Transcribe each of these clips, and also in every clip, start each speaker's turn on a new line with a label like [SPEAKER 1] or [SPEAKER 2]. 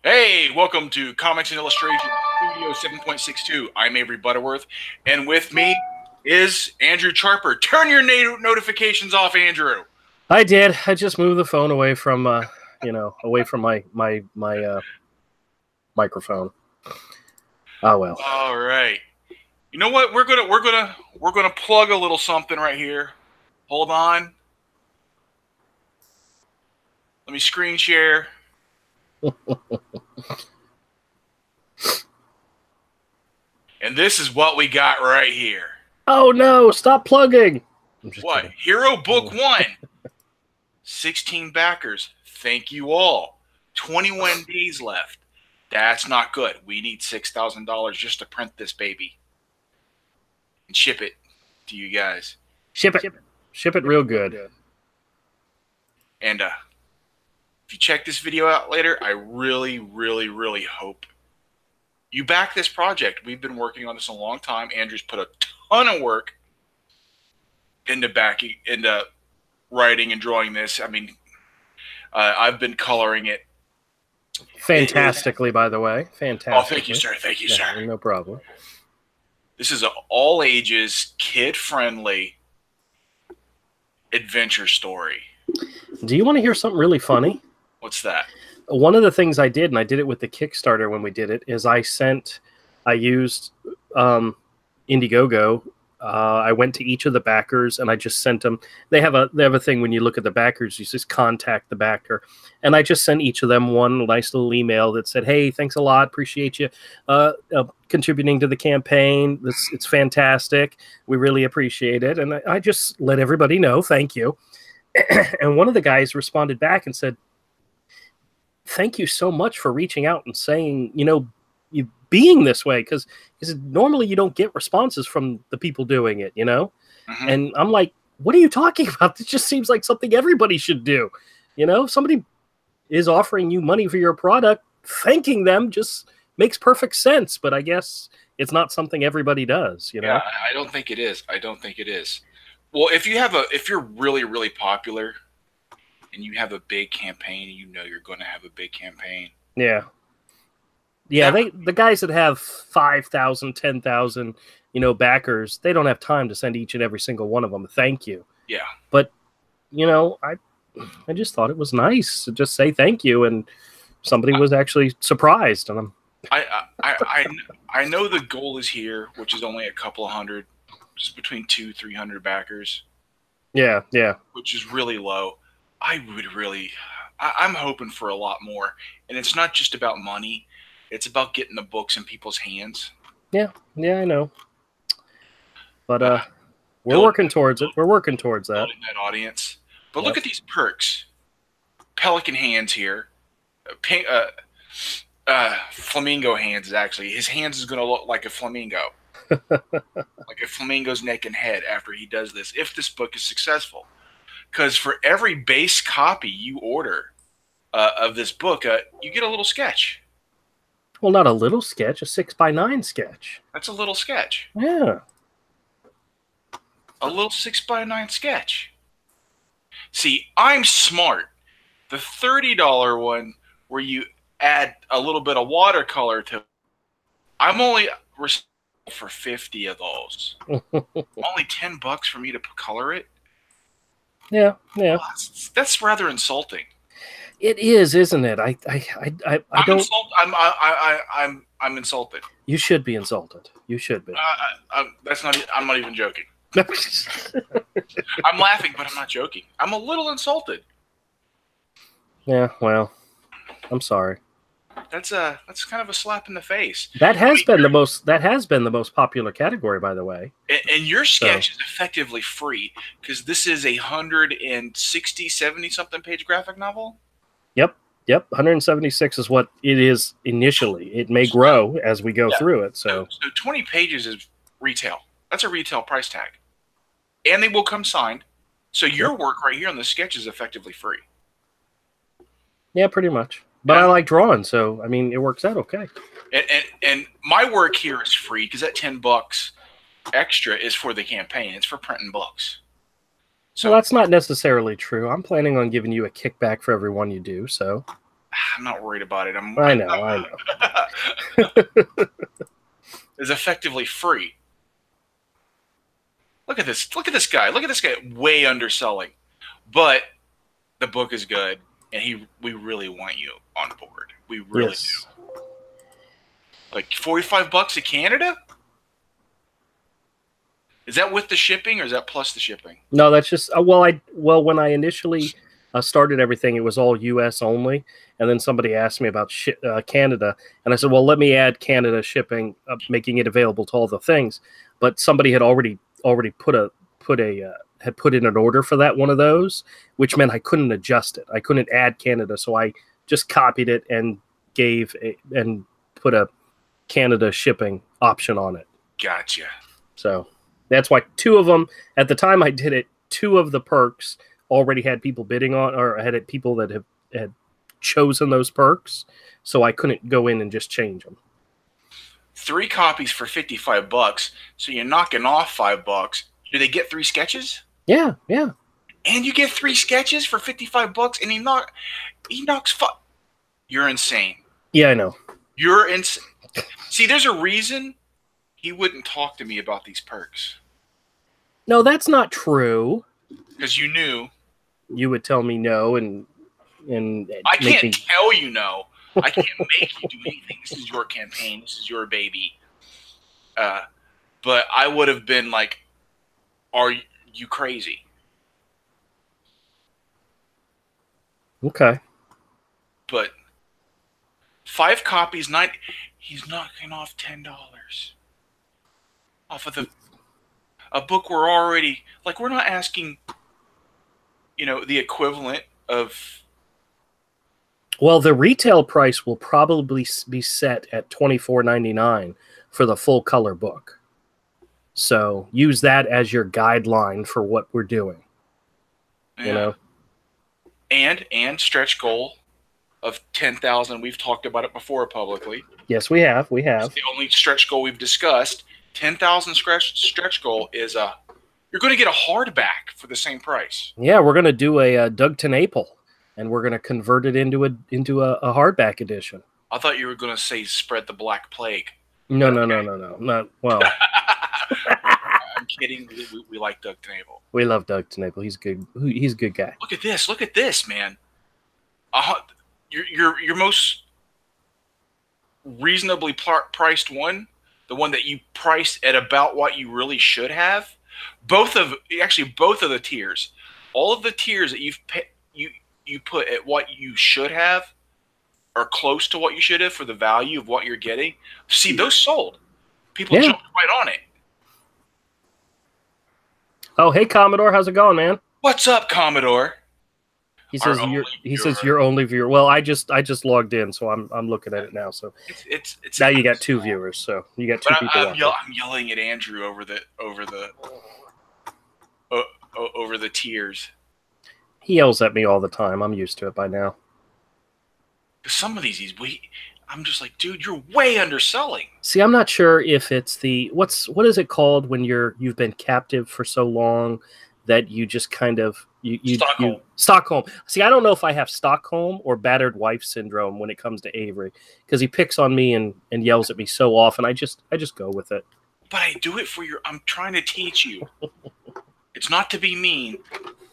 [SPEAKER 1] Hey, welcome to Comics and Illustration Studio 7.62. I'm Avery Butterworth, and with me is Andrew Charper. Turn your notifications off, Andrew.
[SPEAKER 2] I did. I just moved the phone away from, away from my microphone. Oh well.
[SPEAKER 1] All right. You know what? We're gonna plug a little something right here. Hold on. Let me screen share. And this is what we got right here.
[SPEAKER 2] Oh no! Stop plugging.
[SPEAKER 1] I'm just kidding. Hero Book 1. 16 backers. Thank you all. 21 days left. That's not good. We need $6,000 just to print this baby and ship it to you guys.
[SPEAKER 2] Ship it real good.
[SPEAKER 1] And if you check this video out later, I really, really, really hope you back this project. We've been working on this a long time. Andrew's put a ton of work into writing and drawing this. I mean, I've been coloring it
[SPEAKER 2] fantastically, by the way. Fantastic.
[SPEAKER 1] Oh, thank you, sir. Thank you, sir.
[SPEAKER 2] No problem.
[SPEAKER 1] This is an all ages, kid friendly adventure story.
[SPEAKER 2] Do you want to hear something really funny?
[SPEAKER 1] What's that?
[SPEAKER 2] One of the things I did, and I did it with the Kickstarter when we did it, is I used Indiegogo. I went to each of the backers and I just sent them. They have a thing when you look at the backers, you just contact the backer, and I just sent each of them one nice little email that said, "Hey, thanks a lot, appreciate you contributing to the campaign. It's fantastic. We really appreciate it." And I just let everybody know, thank you. And one of the guys responded back and said, "Thank you so much for reaching out and saying, you being this way, because normally you don't get responses from the people doing it, Mm-hmm. And I'm like, what are you talking about? This just seems like something everybody should do. If somebody is offering you money for your product, thanking them just makes perfect sense. But I guess it's not something everybody does,
[SPEAKER 1] Yeah, I don't think it is. Well, if you're really, really popular and you have a big campaign, you're going to have a big campaign.
[SPEAKER 2] Yeah. Yeah, the guys that have 5,000, 10,000, backers, they don't have time to send each and every single one of them a thank you.
[SPEAKER 1] Yeah.
[SPEAKER 2] But, I just thought it was nice to just say thank you, and somebody was actually surprised. And
[SPEAKER 1] I know the goal is here, which is only a couple of hundred, just between 200-300 backers.
[SPEAKER 2] Yeah, yeah.
[SPEAKER 1] Which is really low. I'm hoping for a lot more, and it's not just about money. It's about getting the books in people's hands.
[SPEAKER 2] Yeah, I know. But we're working towards it. We're working towards that.
[SPEAKER 1] Building that audience. But look at these perks. Pelican hands here. Flamingo hands, actually. His hands is going to look like a flamingo. Like a flamingo's neck and head after he does this, if this book is successful. Because for every base copy you order of this book, you get a little sketch.
[SPEAKER 2] Well, not a little sketch, a 6x9 sketch.
[SPEAKER 1] That's a little sketch.
[SPEAKER 2] Yeah.
[SPEAKER 1] A little 6x9 sketch. See, I'm smart. The $30 one where you add a little bit of watercolor to, I'm only responsible for 50 of those. Only $10 for me to color it.
[SPEAKER 2] Yeah.
[SPEAKER 1] Well, that's rather insulting.
[SPEAKER 2] It is, isn't it? I don't.
[SPEAKER 1] I'm insulted.
[SPEAKER 2] You should be insulted. You should be.
[SPEAKER 1] I'm not even joking. I'm laughing, but I'm not joking. I'm a little insulted.
[SPEAKER 2] Yeah. Well, I'm sorry.
[SPEAKER 1] That's kind of a slap in the face.
[SPEAKER 2] That has been the most popular category, by the way.
[SPEAKER 1] And your sketch is effectively free because this is a 160, 70 something page graphic novel.
[SPEAKER 2] Yep. 176 is what it is initially. It may grow as we go through it. So
[SPEAKER 1] 20 pages is retail. That's a retail price tag. And they will come signed. So your work right here on the sketch is effectively free.
[SPEAKER 2] Yeah, pretty much. But I like drawing, so, I mean, it works out okay.
[SPEAKER 1] And my work here is free because that $10 extra is for the campaign. It's for printing books.
[SPEAKER 2] So that's not necessarily true. I'm planning on giving you a kickback for every one you do, so.
[SPEAKER 1] I'm not worried about it.
[SPEAKER 2] I know.
[SPEAKER 1] Is effectively free. Look at this. Look at this guy. Look at this guy. Way underselling, but the book is good, and we really want you on board. We really do. Like $45 to Canada. Is that with the shipping, or is that plus the shipping?
[SPEAKER 2] No, that's just well, when I initially started everything, it was all U.S. only, and then somebody asked me about Canada, and I said, well, let me add Canada shipping, making it available to all the things. But somebody had already put in an order for that one of those, which meant I couldn't adjust it. I couldn't add Canada, so I just copied it and put a Canada shipping option on it.
[SPEAKER 1] Gotcha.
[SPEAKER 2] So that's why two of them, at the time I did it, two of the perks already had people bidding on, or had people that had chosen those perks. So I couldn't go in and just change them.
[SPEAKER 1] 3 copies for $55. So you're knocking off $5. Do they get 3 sketches?
[SPEAKER 2] Yeah.
[SPEAKER 1] And you get 3 sketches for $55, and he knocks. You're insane.
[SPEAKER 2] Yeah, I know.
[SPEAKER 1] You're insane. See, there's a reason he wouldn't talk to me about these perks.
[SPEAKER 2] No, that's not true.
[SPEAKER 1] Because you knew.
[SPEAKER 2] You would tell me no, and
[SPEAKER 1] I can't tell you no. I can't make you do anything. This is your campaign. This is your baby. But I would have been like, are you crazy?
[SPEAKER 2] Okay.
[SPEAKER 1] But 5 copies, he's knocking off $10 off of a book we're already, like, we're not asking, the equivalent of.
[SPEAKER 2] Well, the retail price will probably be set at $24.99 for the full color book. So use that as your guideline for what we're doing.
[SPEAKER 1] Yeah. And stretch goal of 10,000. We've talked about it before publicly.
[SPEAKER 2] Yes, we have.
[SPEAKER 1] It's the only stretch goal we've discussed. 10,000 stretch goal is you're going to get a hardback for the same price.
[SPEAKER 2] Yeah, we're going to do a Doug Tenaple, and we're going to convert it into a hardback edition.
[SPEAKER 1] I thought you were going to say spread the Black Plague.
[SPEAKER 2] No. Not well.
[SPEAKER 1] I'm kidding. We like Doug Tenaple.
[SPEAKER 2] We love Doug Tenaple. He's good. He's a good guy.
[SPEAKER 1] Look at this. Look at this, man. Your most reasonably priced one, the one that you priced at about what you really should have. Both of the tiers, all of the tiers that you put at what you should have, are close to what you should have for the value of what you're getting. See, those sold. People jumped right on it.
[SPEAKER 2] Oh, hey Commodore, how's it going, man?
[SPEAKER 1] What's up, Commodore?
[SPEAKER 2] He says you're only viewer. Well, I just logged in, so I'm looking at it now. So
[SPEAKER 1] it's
[SPEAKER 2] now you got 2 viewers. So you got 2 people.
[SPEAKER 1] I'm yelling at Andrew over the tiers.
[SPEAKER 2] He yells at me all the time. I'm used to it by now.
[SPEAKER 1] Some of these I'm just like, dude, you're way underselling.
[SPEAKER 2] See, I'm not sure if it's what is it called when you've been captive for so long that you just kind of Stockholm. See, I don't know if I have Stockholm or battered wife syndrome when it comes to Avery, because he picks on me and yells at me so often. I just go with it.
[SPEAKER 1] But I do it for I'm trying to teach you. It's not to be mean.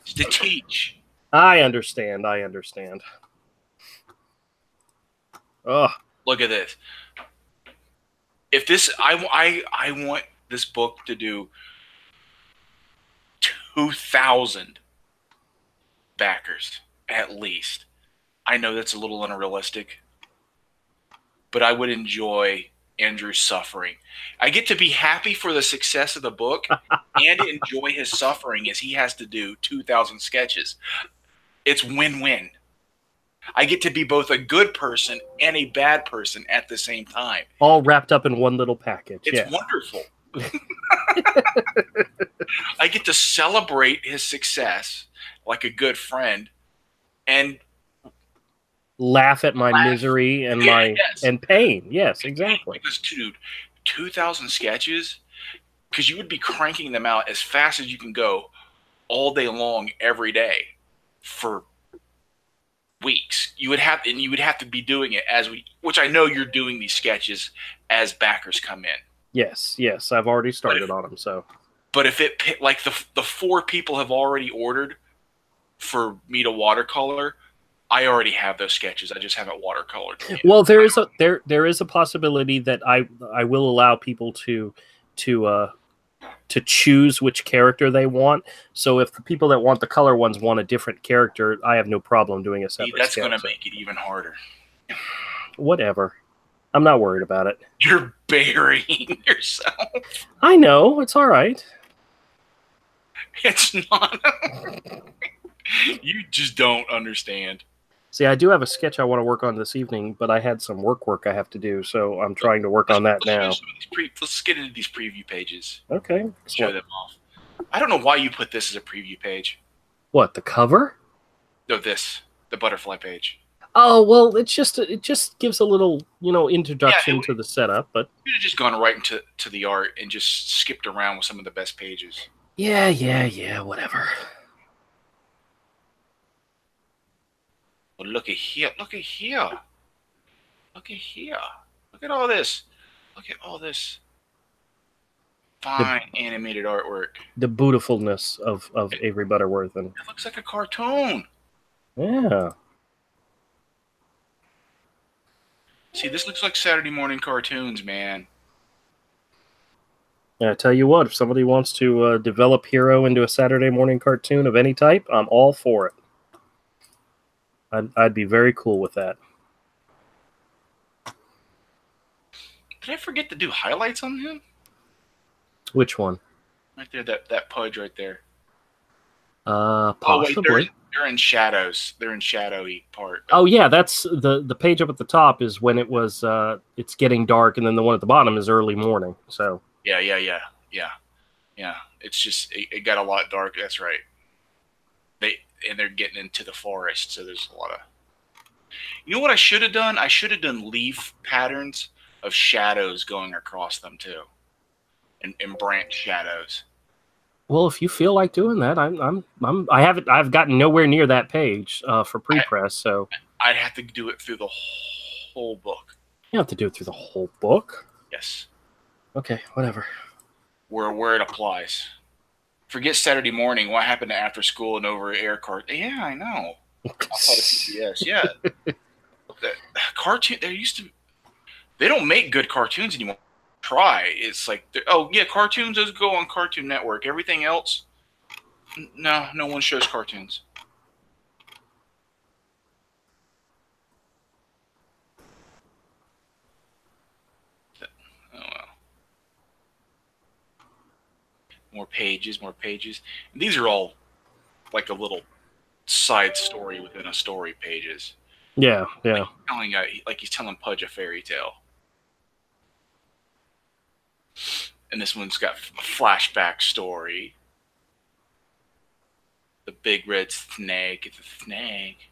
[SPEAKER 1] It's to teach.
[SPEAKER 2] I understand. Oh,
[SPEAKER 1] look at this. If this, I want this book to do 2,000 backers at least. I know that's a little unrealistic, but I would enjoy Andrew's suffering. I get to be happy for the success of the book and enjoy his suffering as he has to do 2,000 sketches. It's win-win. I get to be both a good person and a bad person at the same time.
[SPEAKER 2] All wrapped up in one little package.
[SPEAKER 1] It's wonderful. I get to celebrate his success like a good friend and
[SPEAKER 2] laugh at my misery and and pain. Yes, exactly.
[SPEAKER 1] Because, dude, 2,000 sketches, because you would be cranking them out as fast as you can go all day long, every day for weeks. you would have to be doing it which I know you're doing these sketches as backers come in.
[SPEAKER 2] Yes, I've already started on them. So,
[SPEAKER 1] but if it like the 4 people have already ordered for me to watercolor, I already have those sketches. I just haven't watercolored.
[SPEAKER 2] Well, there is a possibility that I will allow people to choose which character they want. So if the people that want the color ones want a different character, I have no problem doing a separate.
[SPEAKER 1] That's going to make it even harder.
[SPEAKER 2] Whatever. I'm not worried about it.
[SPEAKER 1] You're burying yourself.
[SPEAKER 2] I know. It's all right.
[SPEAKER 1] It's not. You just don't understand.
[SPEAKER 2] See, I do have a sketch I want to work on this evening, but I had some work I have to do, so I'm trying to work on that now.
[SPEAKER 1] Let's get into these preview pages.
[SPEAKER 2] Okay.
[SPEAKER 1] Show them off. I don't know why you put this as a preview page.
[SPEAKER 2] What, the cover?
[SPEAKER 1] No, the butterfly page.
[SPEAKER 2] Oh, well, it just gives a little, introduction to the setup, but
[SPEAKER 1] you'd have just gone right into the art and just skipped around with some of the best pages.
[SPEAKER 2] Yeah, whatever.
[SPEAKER 1] Well, look at here. Look at here. Look at here. Look at all this. Look at all this fine animated artwork.
[SPEAKER 2] The beautifulness of Avery Butterworth. And
[SPEAKER 1] it looks like a cartoon.
[SPEAKER 2] Yeah.
[SPEAKER 1] See, this looks like Saturday morning cartoons, man.
[SPEAKER 2] I tell you what, if somebody wants to develop Hero into a Saturday morning cartoon of any type, I'm all for it. I'd be very cool with that.
[SPEAKER 1] Did I forget to do highlights on him?
[SPEAKER 2] Which one?
[SPEAKER 1] Right there, that pudge right there.
[SPEAKER 2] Possibly.
[SPEAKER 1] Oh, wait, they're in shadows. They're in shadowy part.
[SPEAKER 2] Oh yeah, that's the page up at the top is when it was it's getting dark, and then the one at the bottom is early morning. So
[SPEAKER 1] yeah. It's just it got a lot dark. That's right. They're getting into the forest, so there's a lot of. You know what I should have done? I should have done leaf patterns of shadows going across them too, and branch shadows.
[SPEAKER 2] Well, if you feel like doing that, I've gotten nowhere near that page for pre-press, so
[SPEAKER 1] I'd have to do it through the whole book.
[SPEAKER 2] You have to do it through the whole book?
[SPEAKER 1] Yes.
[SPEAKER 2] Okay, whatever.
[SPEAKER 1] Where it applies. Forget Saturday morning. What happened to after school and over air cart? Yeah, I know. Outside of PBS, yeah. The cartoon. They don't make good cartoons anymore. Try. It's like, cartoons. Those go on Cartoon Network. Everything else, no one shows cartoons. Oh well. More pages. And these are all like a little side story within a story pages.
[SPEAKER 2] Yeah.
[SPEAKER 1] Like he's telling Pudge a fairy tale. And this one's got a flashback story. The big red snake. It's a snake.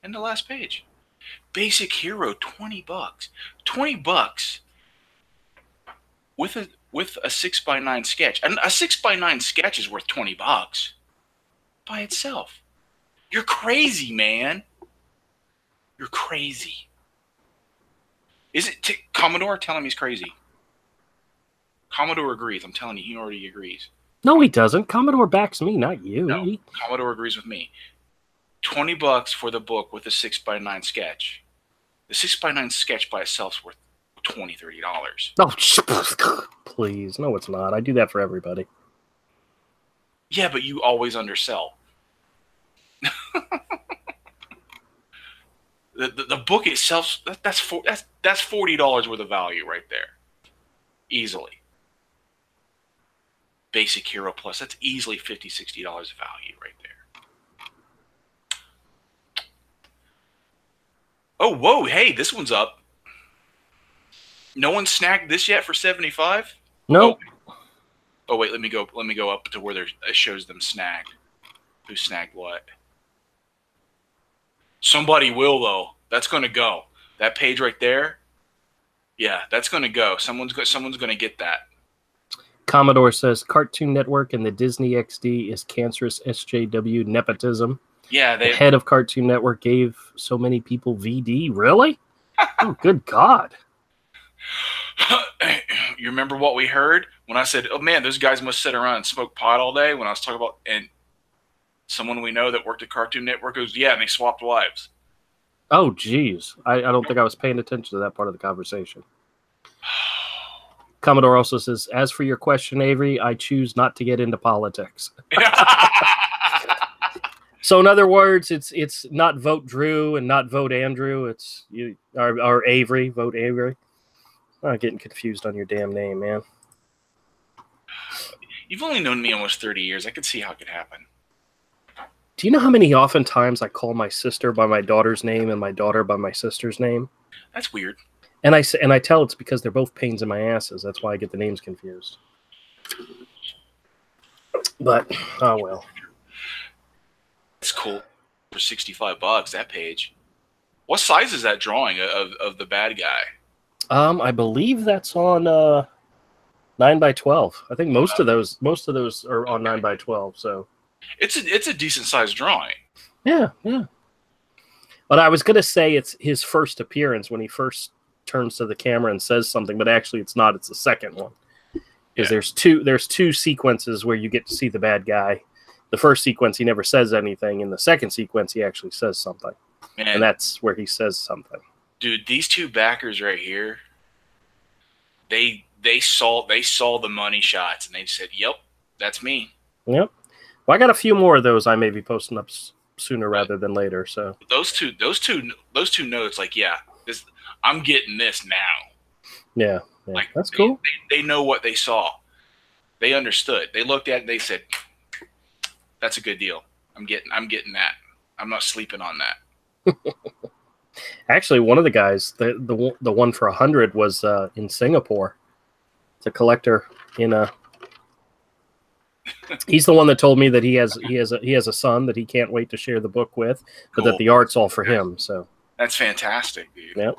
[SPEAKER 1] And the last page. Basic Hero, $20. $20 with a 6x9 sketch. And a 6x9 sketch is worth $20 by itself. You're crazy, man. You're crazy. Is it Commodore? Tell him he's crazy. Commodore agrees. I'm telling you, he already agrees.
[SPEAKER 2] No, he doesn't. Commodore backs me, not you.
[SPEAKER 1] No, Commodore agrees with me. $20 for the book with a 6x9 sketch. The 6x9 sketch by itself is worth $20, $30.
[SPEAKER 2] Oh, please. No, it's not. I do that for everybody.
[SPEAKER 1] Yeah, but you always undersell. The book itself, that's $40 worth of value right there. Easily. Basic Hero Plus, that's easily $50, $60 of value right there. Oh, whoa, hey, this one's up. No one snagged this yet for 75?
[SPEAKER 2] No.
[SPEAKER 1] Oh wait, let me go up to where it shows them snagged. Who snagged what? Somebody will though. That's gonna go. That page right there. Yeah, that's gonna go. Someone's gonna get that.
[SPEAKER 2] Commodore says Cartoon Network and the Disney XD is cancerous SJW nepotism.
[SPEAKER 1] Yeah,
[SPEAKER 2] The head of Cartoon Network gave so many people VD. Really? Oh, good God.
[SPEAKER 1] You remember what we heard when I said, "Oh man, those guys must sit around and smoke pot all day." When I was talking about, and someone we know that worked at Cartoon Network goes, "Yeah," and they swapped wives.
[SPEAKER 2] Oh, geez. I don't think I was paying attention to that part of the conversation. Commodore also says, as for your question, Avery, I choose not to get into politics. So in other words, it's not vote Drew and not vote Andrew. It's you or Avery, vote Avery. I'm getting confused on your damn name, man.
[SPEAKER 1] You've only known me almost 30 years. I could see how it could happen.
[SPEAKER 2] Do you know how many oftentimes I call my sister by my daughter's name and my daughter by my sister's name?
[SPEAKER 1] That's weird.
[SPEAKER 2] And I tell it's because they're both pains in my asses. That's why I get the names confused. But oh well.
[SPEAKER 1] It's cool for $65. That page. What size is that drawing of the bad guy?
[SPEAKER 2] I believe that's on 9x12. I think most of those are on 9x12. So
[SPEAKER 1] it's a decent sized drawing.
[SPEAKER 2] Yeah. But I was gonna say it's his first appearance when he first turns to the camera and says something, but actually it's not. It's the second one because there's two sequences where you get to see the bad guy. The first sequence he never says anything. In the second sequence he actually says something, and that's where he says something.
[SPEAKER 1] Dude, these two backers right here, they saw the money shots and they said, "Yep, that's me."
[SPEAKER 2] Yep. Well, I got a few more of those I may be posting up sooner rather than later. So
[SPEAKER 1] those two notes, like, yeah, I'm getting this now.
[SPEAKER 2] Yeah.
[SPEAKER 1] Like,
[SPEAKER 2] that's cool.
[SPEAKER 1] They know what they saw. They understood. They looked at it and they said, "That's a good deal. I'm getting that. I'm not sleeping on that."
[SPEAKER 2] Actually, one of the guys, the one for 100 was in Singapore. It's a collector in a. He's the one that told me that he has a son that he can't wait to share the book with, but that the art's all for him. So
[SPEAKER 1] that's fantastic, dude.
[SPEAKER 2] Yep.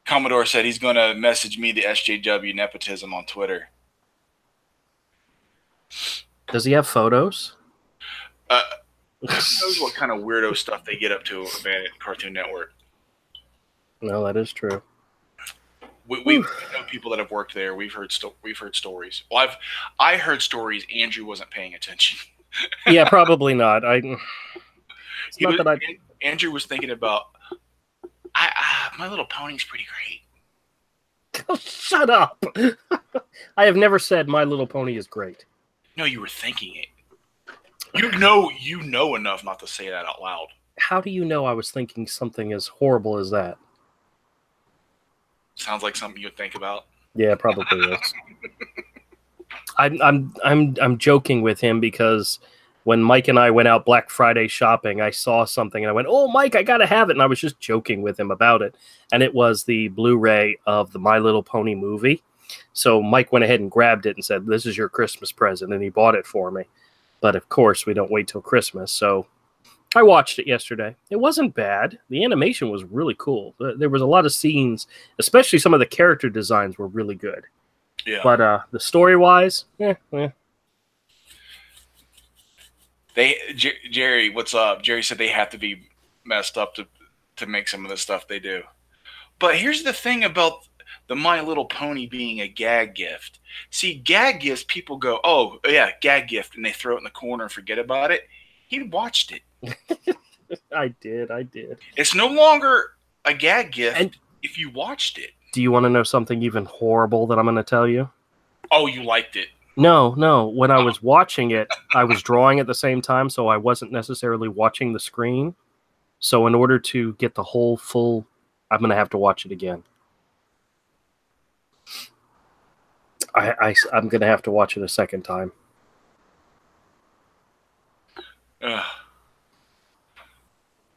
[SPEAKER 1] Commodore said he's going to message me the SJW nepotism on Twitter.
[SPEAKER 2] Does he have photos?
[SPEAKER 1] Who knows what kind of weirdo stuff they get up to at Cartoon Network?
[SPEAKER 2] No, that is true.
[SPEAKER 1] We know people that have worked there. We've heard stories. Well, I heard stories. Andrew wasn't paying attention.
[SPEAKER 2] Yeah, probably not.
[SPEAKER 1] Andrew was thinking about. My Little Pony's pretty great.
[SPEAKER 2] Oh, shut up! I have never said My Little Pony is great.
[SPEAKER 1] No, you were thinking it. You know enough not to say that out loud.
[SPEAKER 2] How do you know I was thinking something as horrible as that?
[SPEAKER 1] Sounds like something you'd think about.
[SPEAKER 2] Yeah, probably is. I'm joking with him because when Mike and I went out Black Friday shopping, I saw something and I went, "Oh, Mike, I gotta have it!" And I was just joking with him about it, and it was the Blu-ray of the My Little Pony movie. So Mike went ahead and grabbed it and said, "This is your Christmas present," and he bought it for me. But of course, we don't wait till Christmas, so I watched it yesterday. It wasn't bad. The animation was really cool. There was a lot of scenes, especially some of the character designs were really good.
[SPEAKER 1] Yeah.
[SPEAKER 2] But the story-wise,
[SPEAKER 1] Jerry, what's up? Jerry said they have to be messed up to make some of the stuff they do. But here's the thing about the My Little Pony being a gag gift. See, gag gifts, people go, "Oh, yeah, gag gift," and they throw it in the corner and forget about it. He watched it.
[SPEAKER 2] I did.
[SPEAKER 1] It's no longer a gag gift if you watched it.
[SPEAKER 2] Do you want to know something even horrible that I'm going to tell you?
[SPEAKER 1] Oh, you liked it.
[SPEAKER 2] No. When I was watching it, I was drawing at the same time, so I wasn't necessarily watching the screen. So in order to get the whole full, I'm going to have to watch it again. I'm going to have to watch it a second time.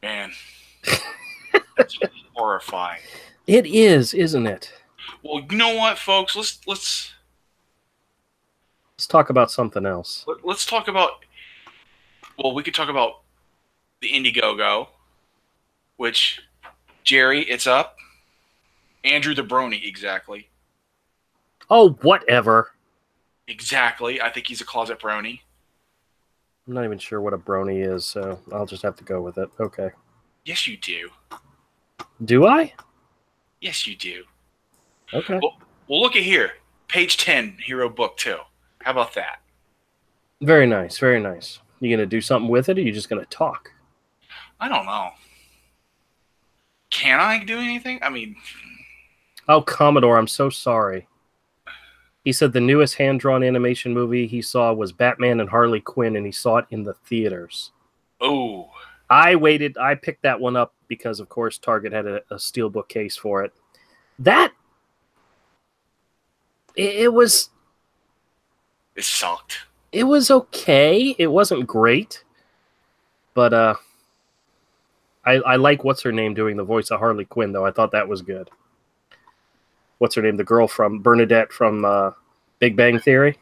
[SPEAKER 1] Man. That's horrifying.
[SPEAKER 2] It is, isn't it?
[SPEAKER 1] Well, you know what, folks? Let's
[SPEAKER 2] talk about something else.
[SPEAKER 1] Let's talk about. Well, we could talk about the Indiegogo, which Jerry, it's up. Andrew the Brony, exactly.
[SPEAKER 2] Oh, whatever.
[SPEAKER 1] Exactly. I think he's a closet brony.
[SPEAKER 2] I'm not even sure what a brony is, so I'll just have to go with it. Okay.
[SPEAKER 1] Yes, you do.
[SPEAKER 2] Do I?
[SPEAKER 1] Yes, you do.
[SPEAKER 2] Okay.
[SPEAKER 1] Well, look at here. Page 10, Hero Book 2. How about that?
[SPEAKER 2] Very nice. Very nice. You gonna do something with it, or you just gonna talk?
[SPEAKER 1] I don't know. Can I do anything? I mean,
[SPEAKER 2] Oh, Commodore, I'm so sorry. He said the newest hand-drawn animation movie he saw was Batman and Harley Quinn, and he saw it in the theaters.
[SPEAKER 1] oh,
[SPEAKER 2] I picked that one up because, of course, Target had a steelbook case for it. That it was
[SPEAKER 1] it sucked.
[SPEAKER 2] it was okay. It wasn't great, but I like what's her name doing the voice of Harley Quinn though. I thought that was good. What's her name? The girl from Bernadette from Big Bang Theory.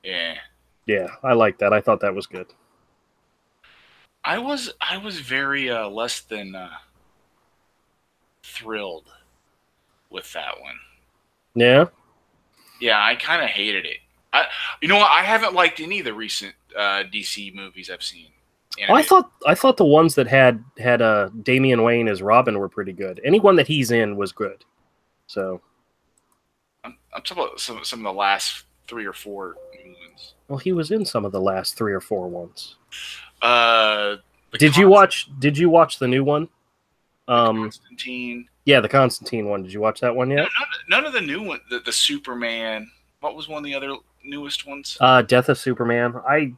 [SPEAKER 1] Yeah.
[SPEAKER 2] Yeah, I like that. I thought that was good.
[SPEAKER 1] I was very less than thrilled with that one.
[SPEAKER 2] Yeah.
[SPEAKER 1] Yeah, I kind of hated it. You know what? I haven't liked any of the recent DC movies I've seen.
[SPEAKER 2] Oh, I thought the ones that had Damian Wayne as Robin were pretty good. Anyone that he's in was good. So.
[SPEAKER 1] I'm talking about some of the last 3 or 4 new ones.
[SPEAKER 2] Well, he was in some of the last 3 or 4 ones.
[SPEAKER 1] Did
[SPEAKER 2] you watch the new one?
[SPEAKER 1] Constantine.
[SPEAKER 2] Yeah, the Constantine one. Did you watch that one yet?
[SPEAKER 1] None of the new one. The Superman. What was one of the other newest ones?
[SPEAKER 2] Death of Superman. I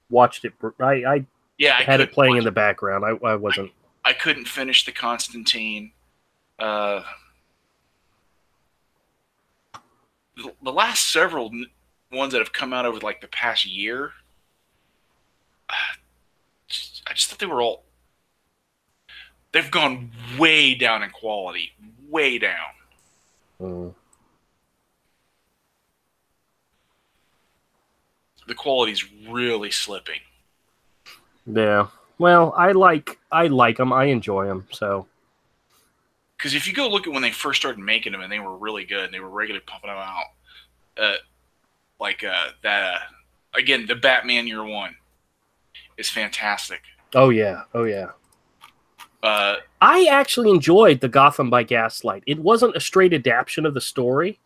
[SPEAKER 2] watched it. I had it playing in the background. I wasn't.
[SPEAKER 1] I couldn't finish the Constantine. The last several ones that have come out over like the past year, I just thought they were all. They've gone way down in quality, way down.
[SPEAKER 2] Mm.
[SPEAKER 1] The quality's really slipping.
[SPEAKER 2] Yeah. Well, I like them. I enjoy them. So.
[SPEAKER 1] Because if you go look at when they first started making them, and they were really good, and they were regularly pumping them out, that again, the Batman Year One is fantastic.
[SPEAKER 2] Oh yeah. I actually enjoyed the Gotham by Gaslight. It wasn't a straight adaptation of the story,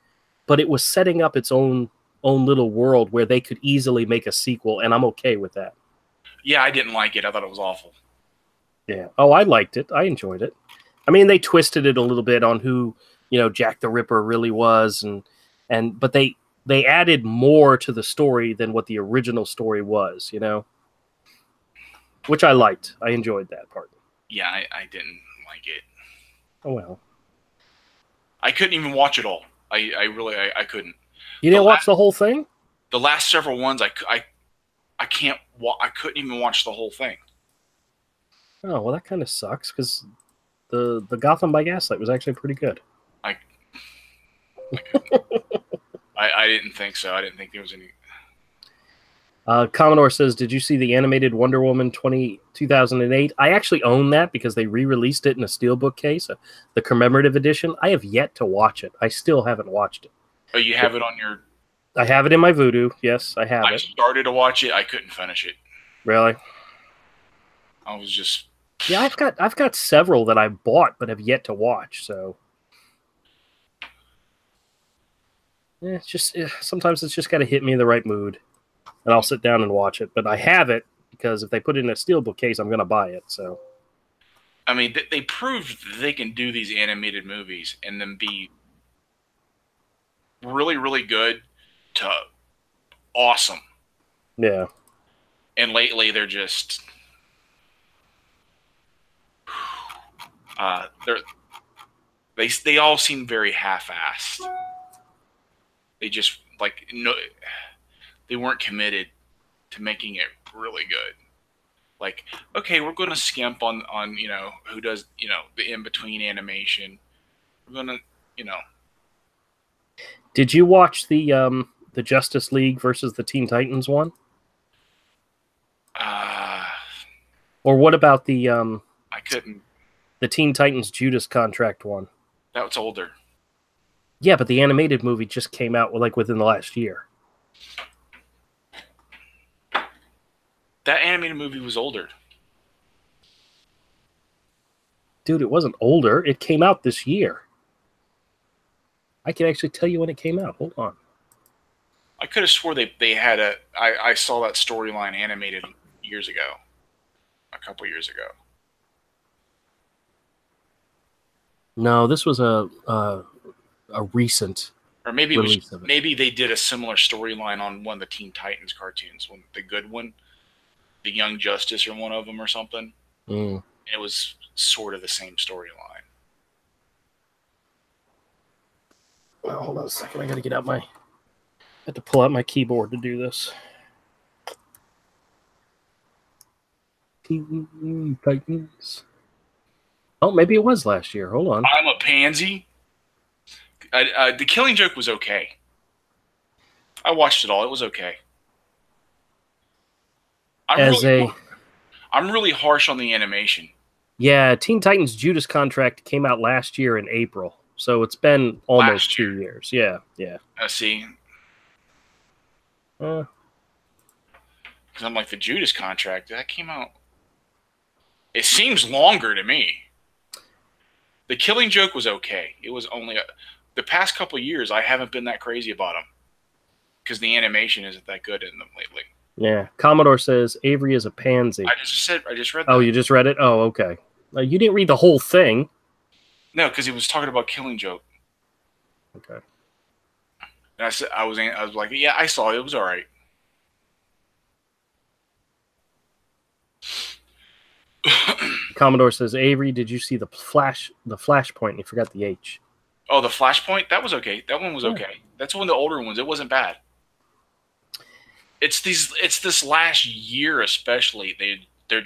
[SPEAKER 2] but it was setting up its own little world where they could easily make a sequel, and I'm okay with that.
[SPEAKER 1] Yeah, I didn't like it. I thought it was awful.
[SPEAKER 2] Yeah. Oh, I liked it. I enjoyed it. I mean, they twisted it a little bit on who, Jack the Ripper really was, but they added more to the story than what the original story was, which I liked. I enjoyed that part.
[SPEAKER 1] Yeah, I didn't like it.
[SPEAKER 2] Oh well.
[SPEAKER 1] I couldn't even watch it all. I really couldn't.
[SPEAKER 2] You didn't watch the whole thing?
[SPEAKER 1] The last several ones, I can't. I couldn't even watch the whole thing.
[SPEAKER 2] Oh well, that kind of sucks because the Gotham by Gaslight was actually pretty good.
[SPEAKER 1] I didn't think so. I didn't think there was any.
[SPEAKER 2] Commodore says, did you see the animated Wonder Woman 2008? I actually own that because they re-released it in a steelbook case, the commemorative edition. I have yet to watch it. I still haven't watched it.
[SPEAKER 1] Oh, you have it on your...
[SPEAKER 2] I have it in my Vudu. Yes, I have it.
[SPEAKER 1] I started to watch it. I couldn't finish it.
[SPEAKER 2] Really?
[SPEAKER 1] I was just...
[SPEAKER 2] Yeah, I've got several that I bought but have yet to watch, so... Yeah, it's just... sometimes it's just got to hit me in the right mood. And I'll sit down and watch it. But I have it because if they put it in a steelbook case, I'm going to buy it. So,
[SPEAKER 1] I mean, they proved that they can do these animated movies and then be really, really good to awesome.
[SPEAKER 2] Yeah.
[SPEAKER 1] And lately, they're just they all seem very half-assed. They just they weren't committed to making it really good. Like, okay, we're going to skimp on who does the in-between animation. We're going to
[SPEAKER 2] Did you watch the Justice League versus the Teen Titans one? Or what about the
[SPEAKER 1] I couldn't.
[SPEAKER 2] The Teen Titans Judas Contract one?
[SPEAKER 1] That was older.
[SPEAKER 2] Yeah, but the animated movie just came out within the last year.
[SPEAKER 1] That animated movie was older.
[SPEAKER 2] Dude, it wasn't older. It came out this year. I can actually tell you when it came out. Hold on.
[SPEAKER 1] I could have swore they had a. I saw that storyline animated years ago, a couple years ago.
[SPEAKER 2] No, this was a recent
[SPEAKER 1] Or maybe it was.
[SPEAKER 2] release of it.
[SPEAKER 1] Maybe they did a similar storyline on one of the Teen Titans cartoons, one the good one, the Young Justice, or one of them, or something.
[SPEAKER 2] Mm.
[SPEAKER 1] It was sort of the same storyline.
[SPEAKER 2] Oh, hold on a second. I got to get out my. I have to pull out my keyboard to do this. Teen Titans. Oh, maybe it was last year. Hold on.
[SPEAKER 1] I'm a pansy. The Killing Joke was okay. I watched it all. It was okay. I'm really harsh on the animation.
[SPEAKER 2] Yeah, Teen Titans Judas Contract came out last year in April. So it's been almost 2 years. Yeah, yeah.
[SPEAKER 1] See. Because I'm like, the Judas Contract, that came out. It seems longer to me. The Killing Joke was okay. It was only the past couple of years, I haven't been that crazy about them. Because the animation isn't that good in them lately.
[SPEAKER 2] Yeah. Commodore says Avery is a pansy.
[SPEAKER 1] I just read that.
[SPEAKER 2] Oh, you just read it? Oh, okay. You didn't read the whole thing.
[SPEAKER 1] No, because he was talking about Killing Joke.
[SPEAKER 2] Okay.
[SPEAKER 1] And I was like, yeah, I saw it. It was all right.
[SPEAKER 2] Commodore says, Avery, did you see the Flashpoint? You forgot the H.
[SPEAKER 1] Oh, the Flashpoint? That was okay. That one was okay. That's one of the older ones. It wasn't bad. It's this last year especially. They're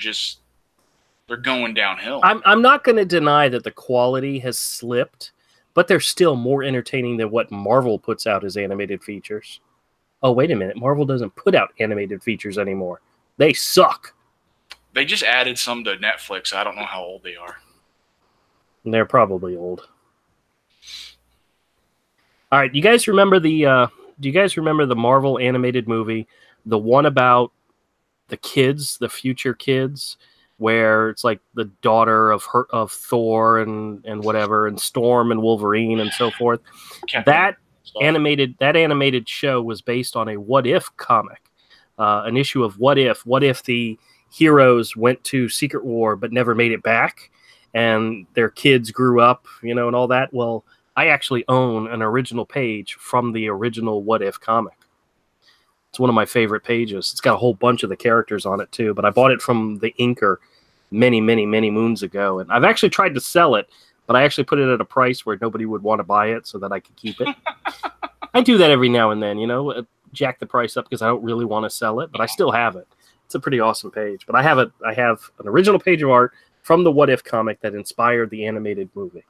[SPEAKER 1] going downhill.
[SPEAKER 2] I'm not going to deny that the quality has slipped, but they're still more entertaining than what Marvel puts out as animated features. Oh, wait a minute. Marvel doesn't put out animated features anymore. They suck.
[SPEAKER 1] They just added some to Netflix. I don't know how old they are.
[SPEAKER 2] They're probably old. All right, you guys remember do you guys remember the Marvel animated movie, the one about the kids, the future kids, where it's like the daughter of Thor and whatever, and Storm and Wolverine and so forth? That animated show was based on a What If comic, an issue of What if the heroes went to Secret War but never made it back, and their kids grew up, and all that. Well, I actually own an original page from the original What If comic. It's one of my favorite pages. It's got a whole bunch of the characters on it too, but I bought it from the inker many, many, many moons ago. And I've actually tried to sell it, but I actually put it at a price where nobody would want to buy it so that I could keep it. I do that every now and then, jack the price up because I don't really want to sell it, but I still have it. It's a pretty awesome page. But I have an original page of art from the What If comic that inspired the animated movie.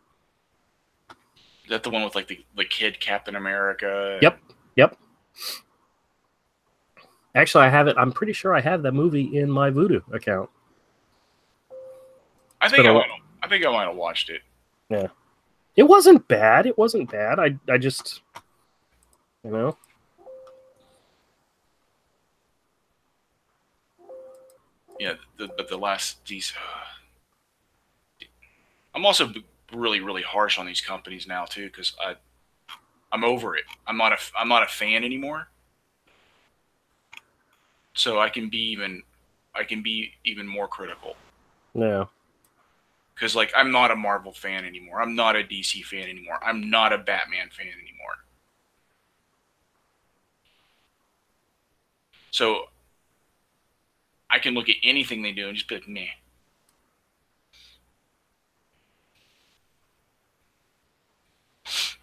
[SPEAKER 1] Is that the one with like the kid Captain America?
[SPEAKER 2] Yep. Actually, I have it. I'm pretty sure I have that movie in my Vudu account.
[SPEAKER 1] I think I might have watched it.
[SPEAKER 2] Yeah. It wasn't bad. I just,
[SPEAKER 1] Yeah, the last these. I'm also really, really harsh on these companies now too, because I'm over it. I'm not a fan anymore. So I can be even more critical.
[SPEAKER 2] Yeah.
[SPEAKER 1] Because I'm not a Marvel fan anymore. I'm not a DC fan anymore. I'm not a Batman fan anymore. So I can look at anything they do and just be like, meh.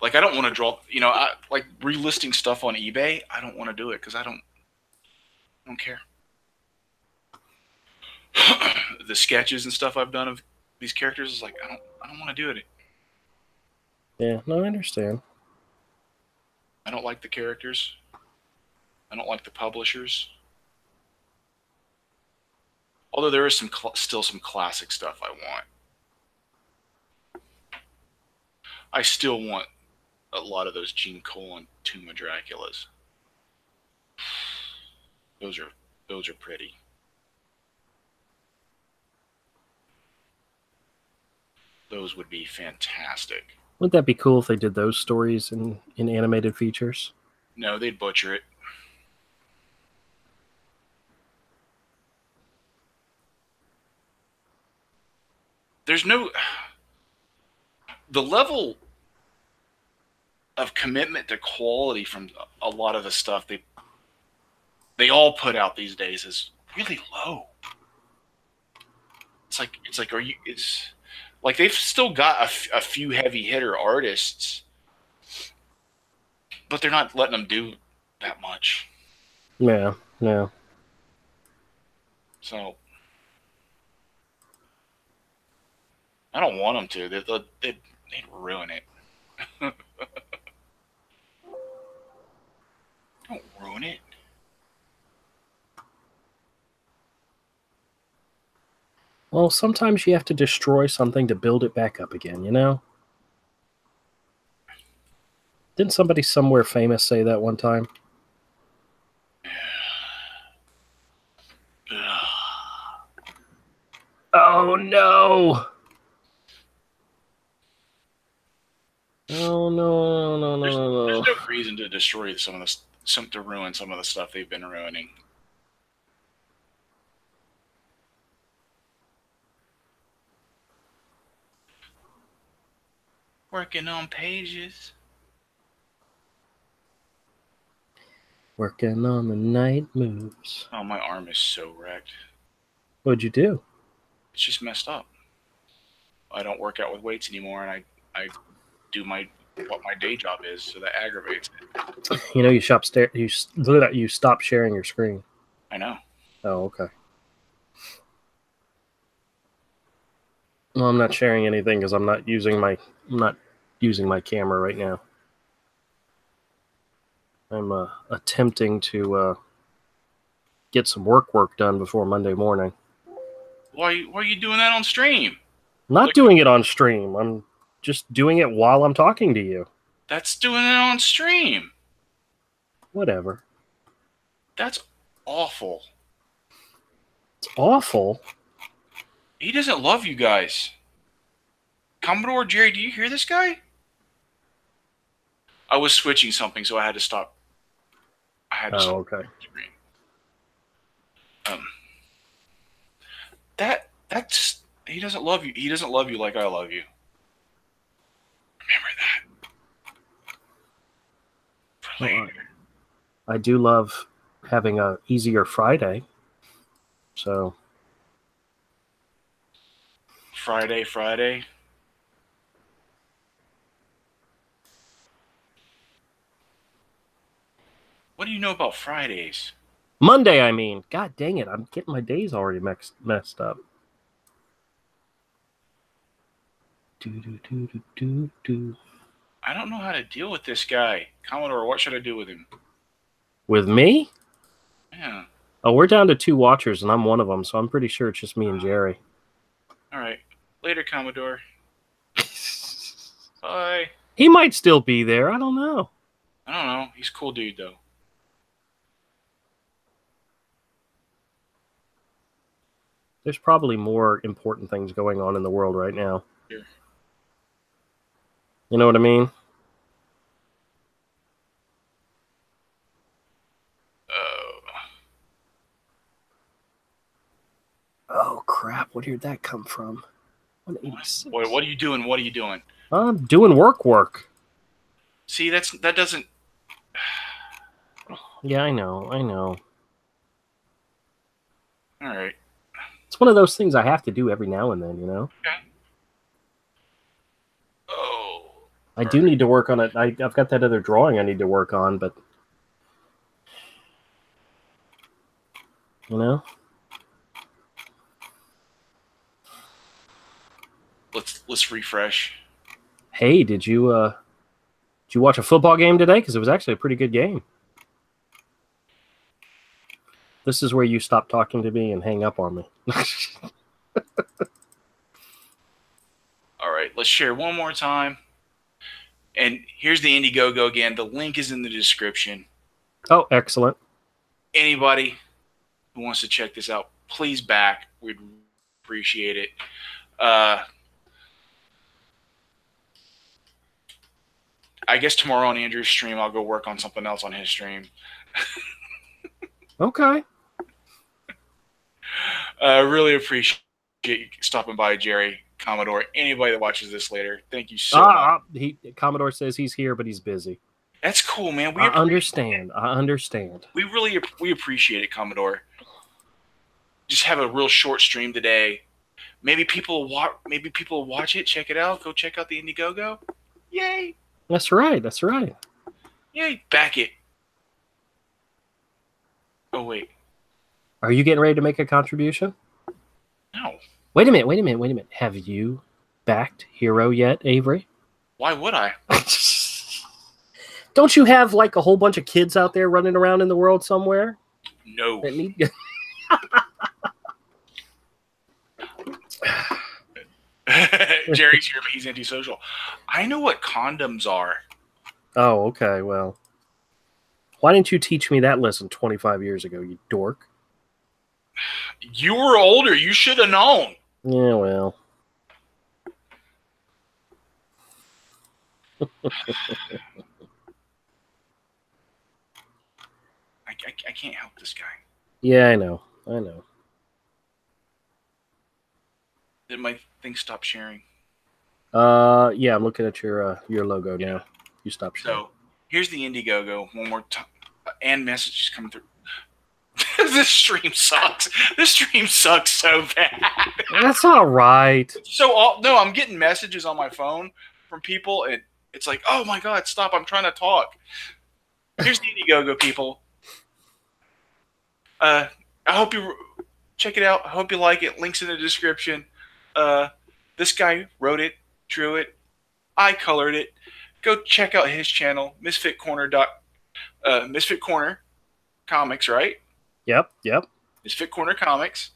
[SPEAKER 1] I don't want to draw, relisting stuff on eBay. I don't want to do it because I don't care. The sketches and stuff I've done of these characters is I don't want to do it.
[SPEAKER 2] Yeah, no, I understand.
[SPEAKER 1] I don't like the characters. I don't like the publishers. Although there is still some classic stuff I want. I still want a lot of those Gene Cole and Tomb of Draculas. Those are pretty. Those would be fantastic.
[SPEAKER 2] Wouldn't that be cool if they did those stories in animated features?
[SPEAKER 1] No, they'd butcher it. There's no the level of commitment to quality from a lot of the stuff they all put out these days is really low. It's like are you it's like they've still got a few heavy hitter artists, but they're not letting them do that much.
[SPEAKER 2] Yeah, yeah.
[SPEAKER 1] So I don't want them to. They'd ruin it. Don't ruin it.
[SPEAKER 2] Well, sometimes you have to destroy something to build it back up again, you know? Didn't somebody somewhere famous say that one time? Oh, no! Oh, no, no, no, no,
[SPEAKER 1] There's
[SPEAKER 2] no.
[SPEAKER 1] no reason to destroy to ruin some of the stuff they've been ruining. Working on pages.
[SPEAKER 2] Working on the night moves.
[SPEAKER 1] Oh, my arm is so wrecked.
[SPEAKER 2] What'd you do?
[SPEAKER 1] It's just messed up. I don't work out with weights anymore, and I do what my day job is, so that aggravates it.
[SPEAKER 2] You know, you stop sharing your screen.
[SPEAKER 1] I know.
[SPEAKER 2] Oh, okay. Well, I'm not sharing anything because I'm not using my camera right now. I'm attempting to get some work done before Monday morning.
[SPEAKER 1] Why are you doing that on stream?
[SPEAKER 2] I'm not doing it on stream. I'm just doing it while I'm talking to you.
[SPEAKER 1] That's doing it on stream.
[SPEAKER 2] Whatever.
[SPEAKER 1] That's awful.
[SPEAKER 2] It's awful.
[SPEAKER 1] He doesn't love you guys. Commodore Jerry, do you hear this guy? I was switching something, so I had to stop.
[SPEAKER 2] Okay.
[SPEAKER 1] That's he doesn't love you. He doesn't love you like I love you. Remember that. For later.
[SPEAKER 2] I do love having a easier Friday. So
[SPEAKER 1] Friday. What do you know about Fridays?
[SPEAKER 2] Monday, I mean. God dang it. I'm getting my days already messed up.
[SPEAKER 1] I don't know how to deal with this guy. Commodore, what should I do with him?
[SPEAKER 2] With me?
[SPEAKER 1] Yeah.
[SPEAKER 2] Oh, we're down to 2 watchers, and I'm one of them, so I'm pretty sure it's just me and Jerry.
[SPEAKER 1] All right. Later, Commodore. Bye.
[SPEAKER 2] He might still be there. I don't know.
[SPEAKER 1] I don't know. He's a cool dude, though.
[SPEAKER 2] There's probably more important things going on in the world right now.
[SPEAKER 1] Here.
[SPEAKER 2] You know what I mean? Oh, crap. Where did that come from? 186.
[SPEAKER 1] What are you doing? What are you doing?
[SPEAKER 2] I'm doing work.
[SPEAKER 1] See, that doesn't...
[SPEAKER 2] Yeah, I know.
[SPEAKER 1] All right.
[SPEAKER 2] It's one of those things I have to do every now and then, you know?
[SPEAKER 1] Okay. Oh.
[SPEAKER 2] I do need to work on it. I've got that other drawing I need to work on, but... You know?
[SPEAKER 1] Let's refresh.
[SPEAKER 2] Hey, did you watch a football game today? Because it was actually a pretty good game. This is where you stop talking to me and hang up on me.
[SPEAKER 1] All right, let's share one more time. And here's the Indiegogo again. The link is in the description.
[SPEAKER 2] Oh, excellent.
[SPEAKER 1] Anybody who wants to check this out, please back. We'd appreciate it. I guess tomorrow on Andrew's stream, I'll go work on something else on his stream.
[SPEAKER 2] Okay.
[SPEAKER 1] Really appreciate you stopping by, Jerry, Commodore, anybody that watches this later. Thank you so much.
[SPEAKER 2] Commodore says he's here, but he's busy.
[SPEAKER 1] That's cool, man.
[SPEAKER 2] I understand.
[SPEAKER 1] We appreciate it, Commodore. Just have a real short stream today. Maybe people will watch it, check it out, go check out the Indiegogo. Yay!
[SPEAKER 2] That's right. That's right.
[SPEAKER 1] Yay! Back it. Oh wait.
[SPEAKER 2] Are you getting ready to make a contribution?
[SPEAKER 1] No.
[SPEAKER 2] Wait a minute. Have you backed Hero yet, Avery?
[SPEAKER 1] Why would I?
[SPEAKER 2] Don't you have like a whole bunch of kids out there running around in the world somewhere?
[SPEAKER 1] No. Jerry's here, but he's antisocial. I know what condoms are.
[SPEAKER 2] Oh, okay. Well, why didn't you teach me that lesson 25 years ago, you dork?
[SPEAKER 1] You were older. You should have known.
[SPEAKER 2] Yeah, well.
[SPEAKER 1] I can't help this guy.
[SPEAKER 2] Yeah, I know.
[SPEAKER 1] Did my thing stop sharing?
[SPEAKER 2] Yeah, I'm looking at your logo now. You stop sharing.
[SPEAKER 1] So here's the Indiegogo one more time, and messages coming through. This stream sucks. This stream sucks so bad.
[SPEAKER 2] That's all right.
[SPEAKER 1] No, I'm getting messages on my phone from people, and it's like, oh my god, stop! I'm trying to talk. Here's the Indiegogo, people. I hope you check it out. I hope you like it. Links in the description. This guy wrote it, drew it, I colored it. Go check out his channel, Misfit Corner Comics, right?
[SPEAKER 2] Yep.
[SPEAKER 1] Misfit Corner Comics.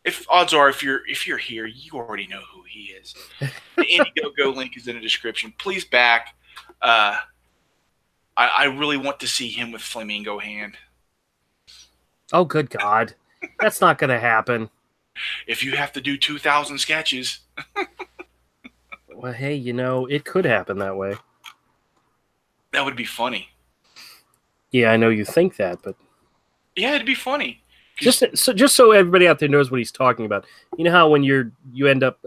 [SPEAKER 1] If odds are, if you're here, you already know who he is. The Indiegogo link is in the description. Please back. I really want to see him with Flamingo Hand.
[SPEAKER 2] Oh, good God. That's not going to happen.
[SPEAKER 1] If you have to do 2,000 sketches.
[SPEAKER 2] Well, hey, it could happen that way.
[SPEAKER 1] That would be funny.
[SPEAKER 2] Yeah, I know you think that, but...
[SPEAKER 1] Yeah, it'd be funny.
[SPEAKER 2] Just so everybody out there knows what he's talking about. You know how when you end up...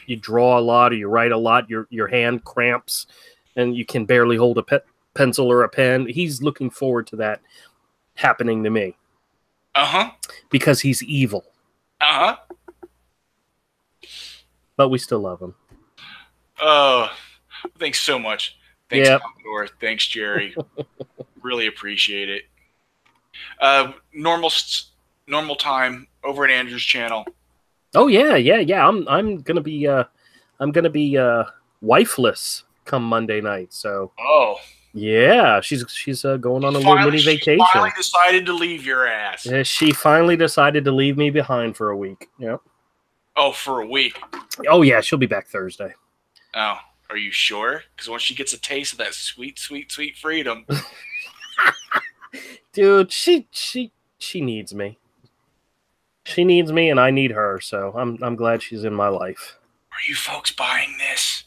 [SPEAKER 2] You draw a lot or you write a lot, your hand cramps, and you can barely hold a pencil or a pen? He's looking forward to that happening to me.
[SPEAKER 1] Uh-huh.
[SPEAKER 2] Because he's evil.
[SPEAKER 1] Uh-huh.
[SPEAKER 2] But we still love him.
[SPEAKER 1] Oh, thanks so much. Thanks, Commodore. Thanks, Jerry. Really appreciate it. Normal time over at Andrew's channel.
[SPEAKER 2] Oh yeah. I'm gonna be wifeless come Monday night. So.
[SPEAKER 1] Oh.
[SPEAKER 2] Yeah, she's going on a little mini vacation. She
[SPEAKER 1] finally decided to leave your ass.
[SPEAKER 2] Yeah, she finally decided to leave me behind for a week. Yep.
[SPEAKER 1] Oh, for a week.
[SPEAKER 2] Oh yeah, she'll be back Thursday.
[SPEAKER 1] Oh, are you sure? Because once she gets a taste of that sweet, sweet, sweet freedom,
[SPEAKER 2] dude, she needs me. She needs me, and I need her. So I'm glad she's in my life.
[SPEAKER 1] Are you folks buying this?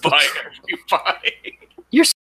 [SPEAKER 1] Bye, everybody.
[SPEAKER 2] You're